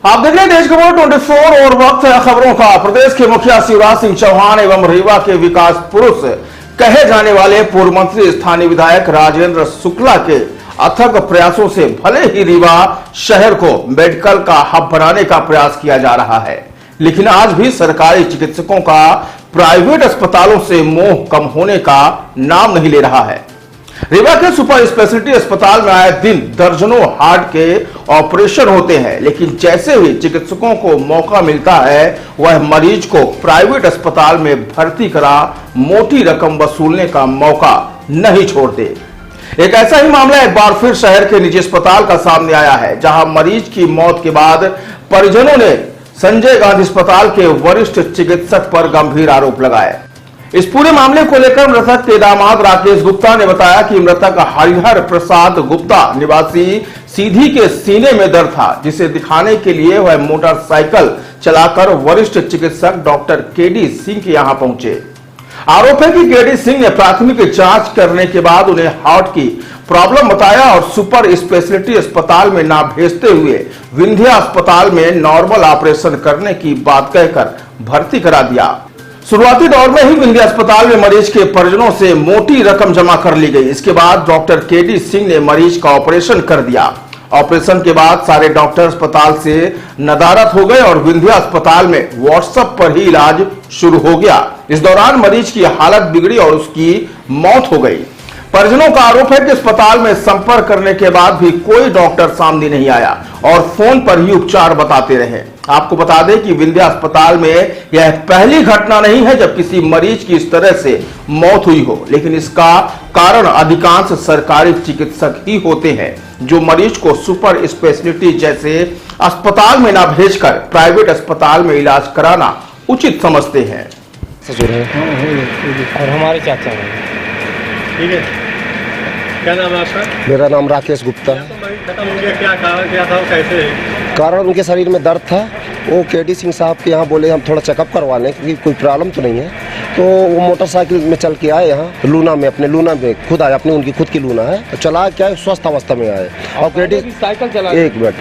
आप देख रहे हैं देश खबर 24 और वक्त है खबरों का। प्रदेश के मुखिया शिवराज सिंह चौहान एवं रीवा के विकास पुरुष कहे जाने वाले पूर्व मंत्री स्थानीय विधायक राजेंद्र शुक्ला के अथक प्रयासों से भले ही रीवा शहर को मेडिकल का हब बनाने का प्रयास किया जा रहा है, लेकिन आज भी सरकारी चिकित्सकों का प्राइवेट अस्पतालों से मोह कम होने का नाम नहीं ले रहा है। रीवा के सुपर स्पेशलिटी अस्पताल में आए दिन दर्जनों हार्ट के ऑपरेशन होते हैं, लेकिन जैसे ही चिकित्सकों को मौका मिलता है वह मरीज को प्राइवेट अस्पताल में भर्ती करा मोटी रकम वसूलने का मौका नहीं छोड़ते। एक ऐसा ही मामला एक बार फिर शहर के निजी अस्पताल का सामने आया है, जहां मरीज की मौत के बाद परिजनों ने संजय गांधी अस्पताल के वरिष्ठ चिकित्सक पर गंभीर आरोप लगाए। इस पूरे मामले को लेकर मृतक के दामाद राकेश गुप्ता ने बताया कि मृतक हरिहर प्रसाद गुप्ता निवासी सीधी के सीने में दर्द था, जिसे दिखाने के लिए वह मोटरसाइकिल चलाकर वरिष्ठ चिकित्सक डॉक्टर केडी सिंह के यहां पहुंचे। आरोप है कि केडी सिंह ने प्राथमिक जांच करने के बाद उन्हें हार्ट की प्रॉब्लम बताया और सुपर स्पेशलिटी अस्पताल में ना भेजते हुए विंध्या अस्पताल में नॉर्मल ऑपरेशन करने की बात कहकर भर्ती करा दिया। शुरुआती दौर में ही विंध्या अस्पताल में मरीज के परिजनों से मोटी रकम जमा कर ली गई। इसके बाद डॉक्टर केडी सिंह ने मरीज का ऑपरेशन कर दिया। ऑपरेशन के बाद सारे डॉक्टर अस्पताल से नदारद हो गए और विंध्या अस्पताल में व्हाट्सएप पर ही इलाज शुरू हो गया। इस दौरान मरीज की हालत बिगड़ी और उसकी मौत हो गई। परिजनों का आरोप है कि अस्पताल में संपर्क करने के बाद भी कोई डॉक्टर सामने नहीं आया और फोन पर ही उपचार बताते रहे। आपको बता दें कि विंध्या अस्पताल में यह पहली घटना नहीं है जब किसी मरीज की इस तरह से मौत हुई हो, लेकिन इसका कारण अधिकांश सरकारी चिकित्सक ही होते हैं, जो मरीज को सुपर स्पेशलिटी जैसे अस्पताल में ना भेजकर प्राइवेट अस्पताल में इलाज कराना उचित समझते हैं। ससुर है और हमारे चाचा हैं। ठीक है, क्या नाम है आपका? मेरा नाम राकेश गुप्ता है। खत्म हो गया, क्या कारण क्या था, कैसे? कारण उनके शरीर में दर्द था। वो केडी सिंह साहब के यहाँ बोले हम थोड़ा चेकअप करवा लें क्योंकि कोई प्रॉब्लम तो नहीं है। तो वो मोटरसाइकिल में चल के आए यहाँ लूना में, अपने लूना में खुद आए, अपनी उनकी खुद की लूना है, तो चला क्या स्वस्थ अवस्था में आए और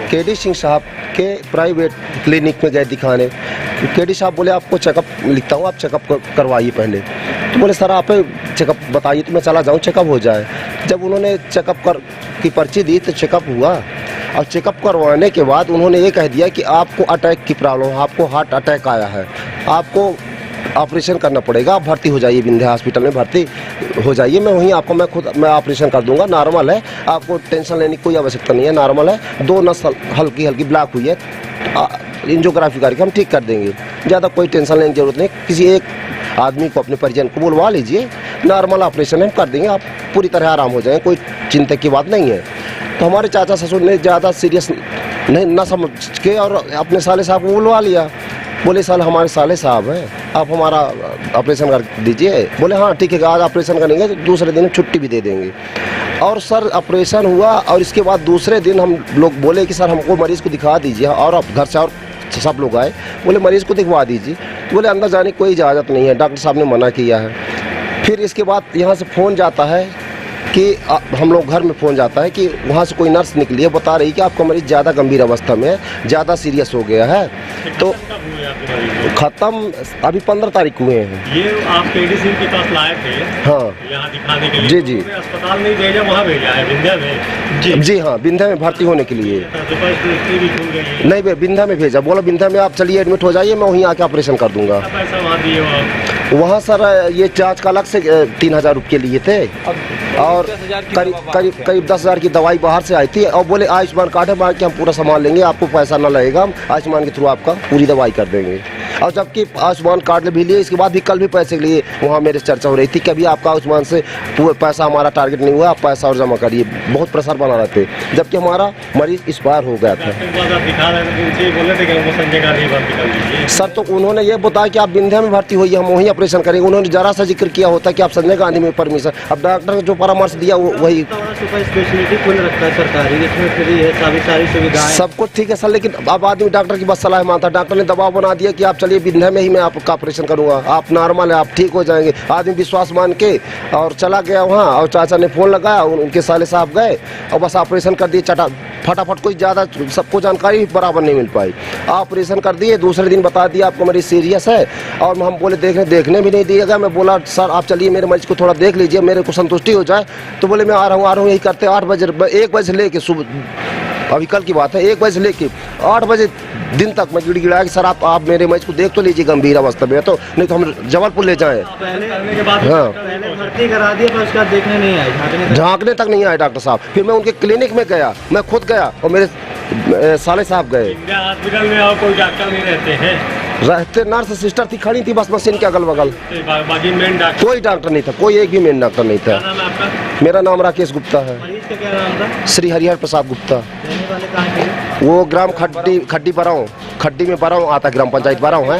केडी सिंह साहब के प्राइवेट क्लिनिक में गए दिखाने। केडी साहब बोले आपको चेकअप लिखता हूँ, आप चेकअप करवाइए पहले। तो बोले सर आप चेकअप बताइए तो मैं चला जाऊँ चेकअप हो जाए। जब उन्होंने चेकअप की पर्ची दी तो चेकअप हुआ और चेकअप करवाने के बाद उन्होंने ये कह दिया कि आपको अटैक की प्रॉब्लम, आपको हार्ट अटैक आया है, आपको ऑपरेशन करना पड़ेगा, आप भर्ती हो जाइए विंध्या हॉस्पिटल में भर्ती हो जाइए, मैं वहीं आपको मैं ऑपरेशन कर दूंगा, नॉर्मल है, आपको टेंशन लेने की कोई आवश्यकता नहीं है, नॉर्मल है, 2 नस हल्की हल्की ब्लॉक हुई है, एंजियोग्राफी करके हम ठीक कर देंगे, ज़्यादा कोई टेंशन लेने की जरूरत नहीं। किसी एक आदमी को अपने परिजन को बुलवा लीजिए, नॉर्मल ऑपरेशन हम कर देंगे, आप पूरी तरह आराम हो जाएंगे, कोई चिंता की बात नहीं है। तो हमारे चाचा ससुर ने ज़्यादा सीरियस नहीं ना समझ के और अपने साले साहब को बुलवा लिया। बोले साल हमारे साले साहब हैं, आप हमारा ऑपरेशन कर दीजिए। बोले हाँ ठीक है, आज ऑपरेशन करेंगे तो दूसरे दिन छुट्टी भी दे देंगे। और सर ऑपरेशन हुआ और इसके बाद दूसरे दिन हम लोग बोले कि सर हमको मरीज़ को दिखा दीजिए, और अब घर से और सब लोग आए, बोले मरीज़ को दिखवा दीजिए। तो बोले अंदर जाने की कोई इजाज़त नहीं है, डॉक्टर साहब ने मना किया है। फिर इसके बाद यहाँ से फ़ोन जाता है कि हम लोग घर में फ़ोन जाता है कि वहाँ से कोई नर्स निकली है, बता रही कि आपका मरीज़ ज़्यादा गंभीर अवस्था में है, ज़्यादा सीरियस हो गया है। तो ख़त्म अभी 15 तारीख हुए हैं। ये आप केडी सिंह के पास लाए थे? हाँ, यहाँ दिखाने के लिए? जी जी। अस्पताल नहीं भेजा, वहाँ भेजा है विंध्या में? जी हाँ, विंध्या में भर्ती होने के लिए। नहीं विंध्या में भेजा, बोला विंध्या में आप चलिए एडमिट हो जाइए, मैं वहीं आके ऑपरेशन कर दूंगा। पैसा वहाँ दिए? वहाँ सर ये जांच का अलग से 3000 रुपये लिए थे और करीब 10,000 की दवाई बाहर से आई थी और बोले आयुष्मान कार्ड है कि हम पूरा सामान लेंगे, आपको पैसा ना लगेगा, हम आयुष्मान के थ्रू आपका पूरी दवाई कर देंगे। और जबकि आयुष्मान कार्ड भी लिए, इसके बाद भी कल भी पैसे लिए वहाँ मेरे चर्चा हो रही थी कि अभी आपका आयुष्मान से पैसा हमारा टारगेट नहीं हुआ, आप पैसा और जमा करिए, बहुत प्रेशर बना रहे थे, जबकि हमारा मरीज एक्सपायर हो गया था। सर तो उन्होंने ये बताया कि आप विंध्या में भर्ती हुई, हम वहीं ऑपरेशन करेंगे। उन्होंने जरा सा जिक्र किया होता कि आप संजय गांधी में परमिशन, अब डॉक्टर ने जो परामर्श दिया वही। सुपर स्पेशलिटी खोल रखा है सरकारी, इसमें फ्री है, सारी सुविधाएं सब कुछ ठीक है सर, लेकिन अब आदमी डॉक्टर की बस सलाह मानता है। डॉक्टर ने दबाव बना दिया कि आप चलिए विंध्या में ही मैं आपका ऑपरेशन करूंगा, आप नॉर्मल है, आप ठीक हो जाएंगे। आदमी विश्वास मान के और चला गया वहाँ, और चाचा ने फ़ोन लगाया, उनके साले साहब गए और बस ऑपरेशन कर दिए, फटाफट कोई ज़्यादा सबको जानकारी भी बराबर नहीं मिल पाई। ऑपरेशन कर दिए, दूसरे दिन बता दिया आपको मरीज सीरियस है, और हम बोले देखने भी नहीं दिएगा। मैं बोला सर आप चलिए मेरे मरीज को थोड़ा देख लीजिए, मेरे को संतुष्टि हो जाए। तो बोले मैं आ रहा हूँ यही करते 8 बजे 1 बजे से लेके सुबह, अभी कल की बात है, 1 बजे से लेके 8 बजे दिन तक मैं गिड़गिड़ाया कि सर आप मेरे मरीज को देख तो लीजिए, गंभीर अवस्था में है तो, नहीं तो हम जबलपुर ले जाएं। पहले हाँ, पहले भर्ती करा दिया पर उसका देखने नहीं आए, झांकने तक नहीं आए डॉक्टर साहब। फिर मैं उनके क्लिनिक में गया, मैं खुद गया और मेरे साले साहब गए। इंडिया हॉस्पिटल में और कोई डॉक्टर नहीं रहते हैं? रहते नर्स सिस्टर थी, खड़ी थी बस मशीन के अगल बगल, तो बाकी मेन डॉक्टर कोई डॉक्टर नहीं था, कोई एक भी मेन डॉक्टर नहीं था। क्या नाम है आपका? मेरा नाम राकेश गुप्ता है। मरीज का क्या नाम था? श्री हरिहर प्रसाद गुप्ता। रहने वाले कहाँ के? वो ग्राम खड्डी में बराऊं आता ग्राम पंचायत बराऊं है।